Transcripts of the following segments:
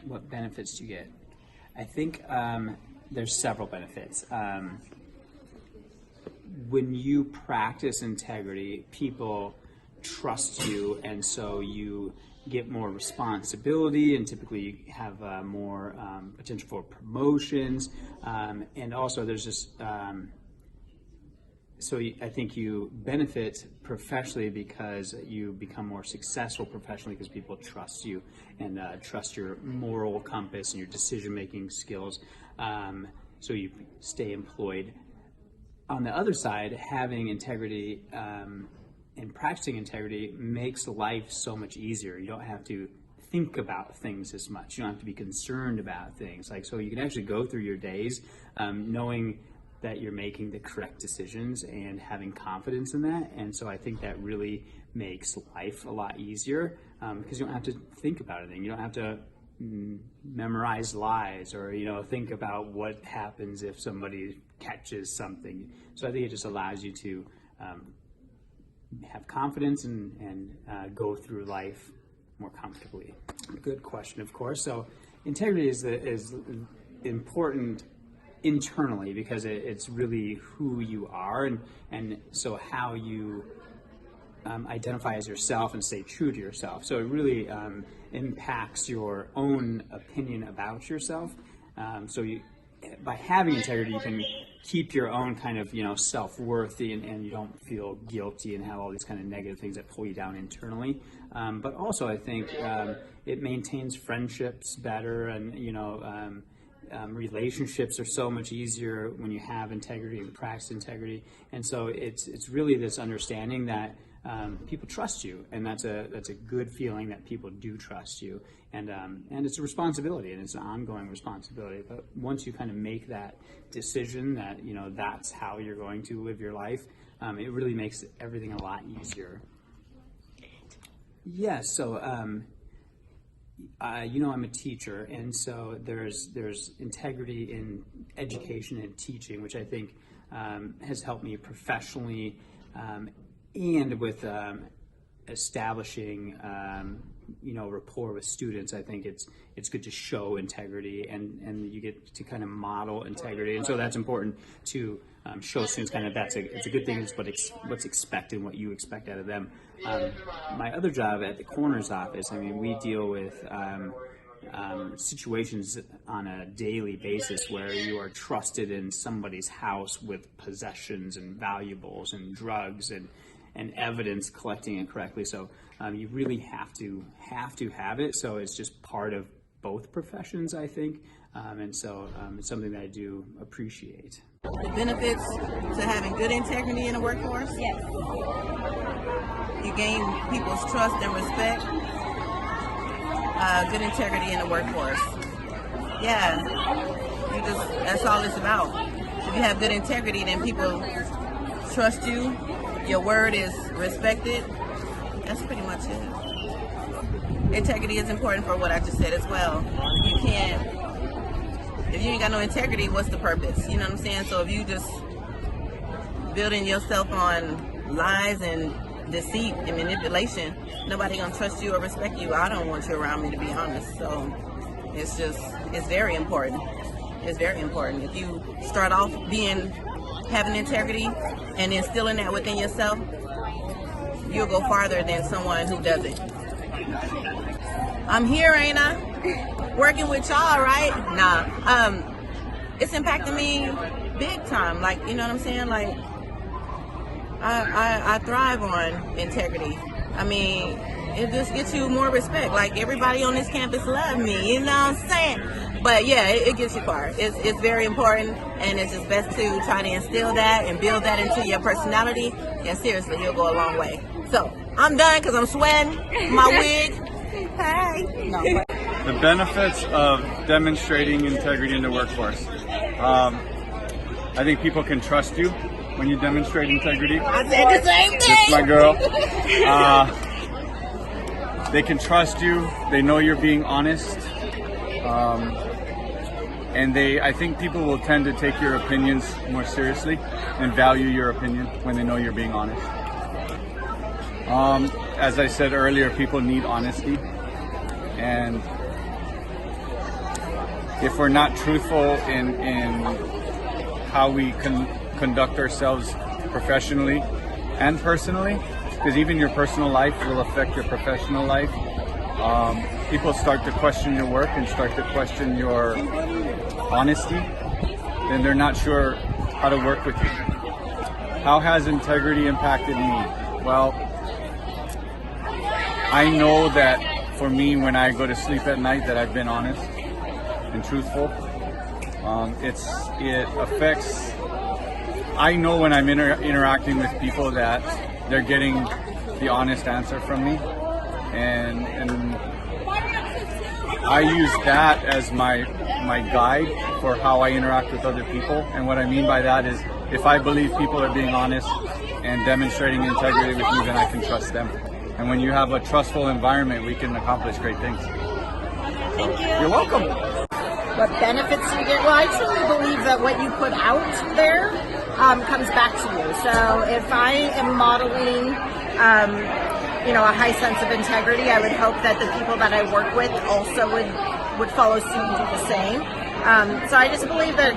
what benefits do you get? I think there's several benefits. When you practice integrity, people trust you, and so you get more responsibility, and typically have more potential for promotions, and also there's just I think you benefit professionally because you become more successful professionally because people trust you and trust your moral compass and your decision-making skills, so you stay employed. On the other side, having integrity and practicing integrity makes life so much easier. You don't have to think about things as much. You don't have to be concerned about things. So you can actually go through your days knowing that you're making the correct decisions and having confidence in that. And so I think that really makes life a lot easier because you don't have to think about anything. You don't have to memorize lies or think about what happens if somebody catches something. So I think it just allows you to have confidence and go through life more comfortably. Good question, of course. So integrity is important internally because it's really who you are, and so how you identify as yourself and stay true to yourself. So it really impacts your own opinion about yourself. By having integrity, you can keep your own kind of self-worth, and you don't feel guilty and have all these kind of negative things that pull you down internally. But also, I think it maintains friendships better, and relationships are so much easier when you have integrity and practice integrity. And so it's really this understanding that people trust you, and that's a good feeling that people do trust you, and it's a responsibility, and it's an ongoing responsibility. But once you kind of make that decision that that's how you're going to live your life, it really makes everything a lot easier. Yes. So I'm a teacher, and so there's integrity in education and teaching, which I think has helped me professionally, and with establishing rapport with students. I think it's good to show integrity, and you get to kind of model integrity, and so that's important to show students kind of it's a good thing. It's what's expected, what you expect out of them. My other job at the coroner's office, we deal with situations on a daily basis where you are trusted in somebody's house with possessions and valuables and drugs and evidence, collecting it correctly. So you really have to have it. So it's just part of both professions, I think. And so it's something that I do appreciate. The benefits to having good integrity in the workforce? Yes. You gain people's trust and respect. Good integrity in the workforce. Yeah. That's all it's about. If you have good integrity, then people trust you. Your word is respected. That's pretty much it. Integrity is important for what I just said as well. If you ain't got no integrity, what's the purpose? You know what I'm saying? So if you just building yourself on lies and deceit and manipulation, nobody gonna trust you or respect you. I don't want you around me, to be honest. So it's very important. It's very important. If you start off having integrity and instilling that within yourself, you'll go farther than someone who doesn't. I'm here, ain't I? Working with y'all, right? Nah. It's impacting me big time. You know what I'm saying? I thrive on integrity. It just gets you more respect. Everybody on this campus love me, you know what I'm saying? But yeah, it gets you far. It's very important, and it's just best to try to instill that and build that into your personality, and seriously, you'll go a long way. So, I'm done because I'm sweating. My wig. Hey. No. The benefits of demonstrating integrity in the workforce. I think people can trust you when you demonstrate integrity. I said the same thing. It's my girl. They can trust you. They know you're being honest. And I think people will tend to take your opinions more seriously and value your opinion when they know you're being honest. As I said earlier, people need honesty, and if we're not truthful in how we conduct ourselves professionally and personally, because even your personal life will affect your professional life, people start to question your work and start to question your honesty, then they're not sure how to work with you. How has integrity impacted me? Well, I know that for me, when I go to sleep at night, that I've been honest and truthful. It affects. I know when I'm interacting with people that they're getting the honest answer from me, and I use that as my guide for how I interact with other people. And what I mean by that is, if I believe people are being honest and demonstrating integrity with me, then I can trust them. And when you have a trustful environment, we can accomplish great things. Thank you. You're welcome. What benefits do you get? Well, I truly believe that what you put out there comes back to you. So if I am modeling, a high sense of integrity, I would hope that the people that I work with also would follow suit and do the same. So I just believe that,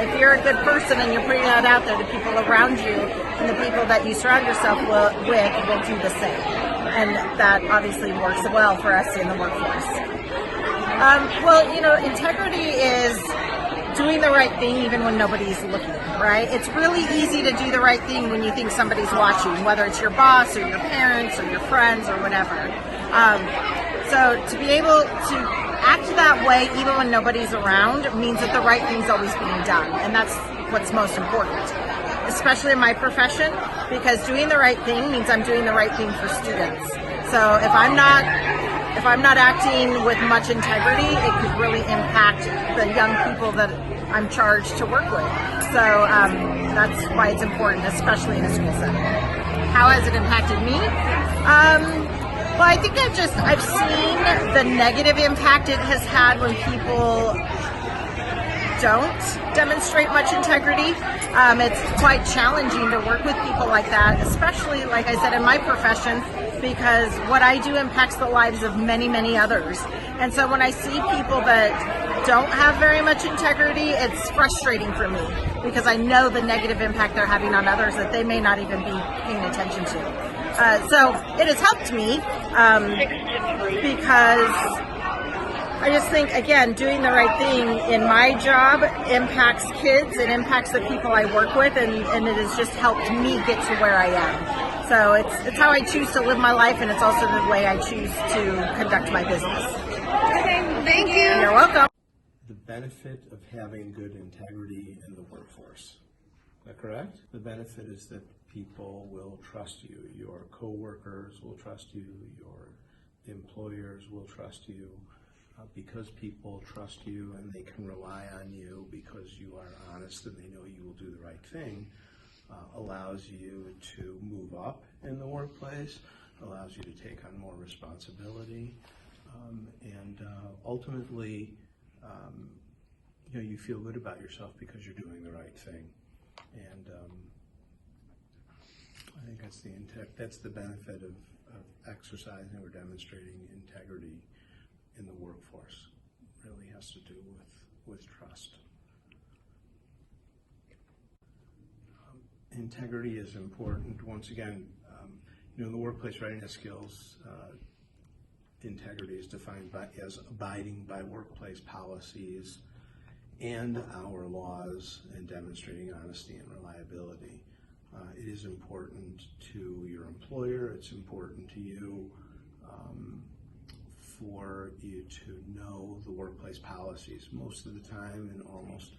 if you're a good person and you're putting that out there, the people around you and the people that you surround yourself with will do the same. And that obviously works well for us in the workforce. Integrity is doing the right thing even when nobody's looking, right? It's really easy to do the right thing when you think somebody's watching, whether it's your boss or your parents or your friends or whatever. So to be able to act that way even when nobody's around means that the right thing's always being done, and that's what's most important, especially in my profession, because doing the right thing means I'm doing the right thing for students. So if I'm not acting with much integrity, it could really impact the young people that I'm charged to work with. So that's why it's important, especially in a school setting. How has it impacted me? Well, I think I've seen the negative impact it has had when people don't demonstrate much integrity. It's quite challenging to work with people like that, especially, like I said, in my profession, because what I do impacts the lives of many, many others. And so when I see people that don't have very much integrity, it's frustrating for me because I know the negative impact they're having on others that they may not even be paying attention to. So it has helped me because I just think, again, doing the right thing in my job impacts kids, it impacts the people I work with, and it has just helped me get to where I am. So it's how I choose to live my life, and it's also the way I choose to conduct my business. Okay, thank you. You're welcome. The benefit of having good integrity in the workforce. Is that correct? The benefit is that people will trust you. Your coworkers will trust you. Your employers will trust you. Because people trust you and they can rely on you because you are honest and they know you will do the right thing, allows you to move up in the workplace, allows you to take on more responsibility, and ultimately, you feel good about yourself because you're doing the right thing. And I think that's the benefit of exercising or demonstrating integrity in the workforce. Really has to do with trust. Integrity is important. Once again, in the workplace readiness skills, integrity is defined as abiding by workplace policies and our laws and demonstrating honesty and reliability. It is important to your employer. It's important to you for you to know the workplace policies. Most of the time, in almost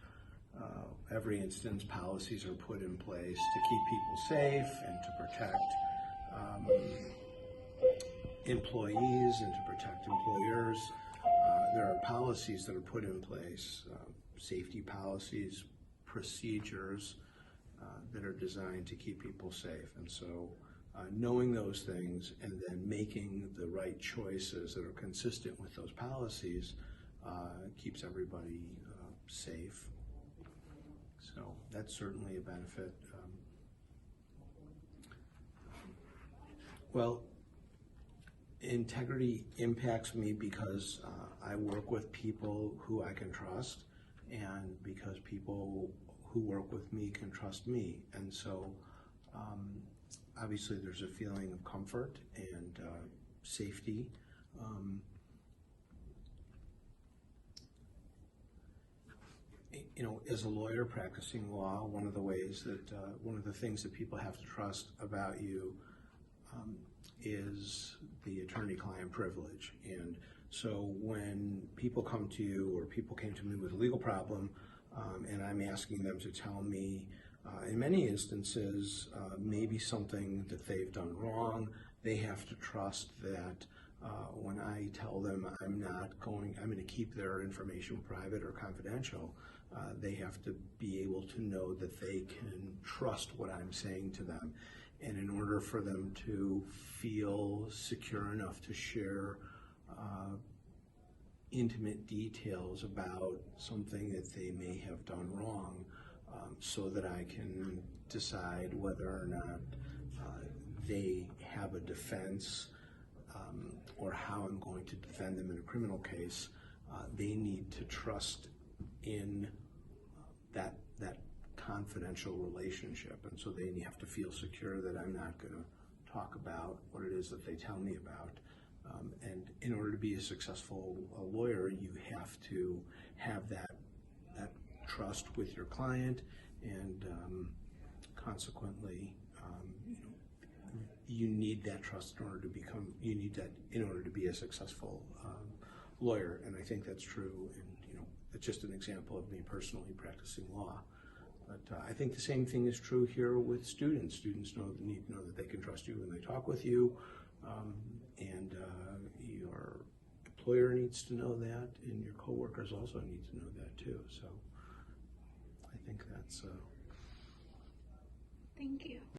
every instance, policies are put in place to keep people safe and to protect employees and to protect employers. There are policies that are put in place, safety policies, procedures that are designed to keep people safe. And so knowing those things and then making the right choices that are consistent with those policies keeps everybody safe. So that's certainly a benefit. Integrity impacts me because I work with people who I can trust, and because people who work with me can trust me. And so obviously there's a feeling of comfort and safety. You know, as a lawyer practicing law, one of the ways that, one of the things that people have to trust about you is the attorney-client privilege. And so when people come to you, or people came to me with a legal problem, and I'm asking them to tell me, in many instances, maybe something that they've done wrong, they have to trust that when I tell them I'm going to keep their information private or confidential, they have to be able to know that they can trust what I'm saying to them. And in order for them to feel secure enough to share intimate details about something that they may have done wrong, so that I can decide whether or not they have a defense, or how I'm going to defend them in a criminal case, they need to trust in that confidential relationship. And so they have to feel secure that I'm not going to talk about what it is that they tell me about. And in order to be a successful lawyer, you have to have that trust with your client, and consequently, you need that trust in order to be a successful lawyer. And I think that's true. And it's just an example of me personally practicing law. But I think the same thing is true here with students. Students need to know that they can trust you when they talk with you, and your employer needs to know that, and your coworkers also need to know that too. So I think that's. Thank you.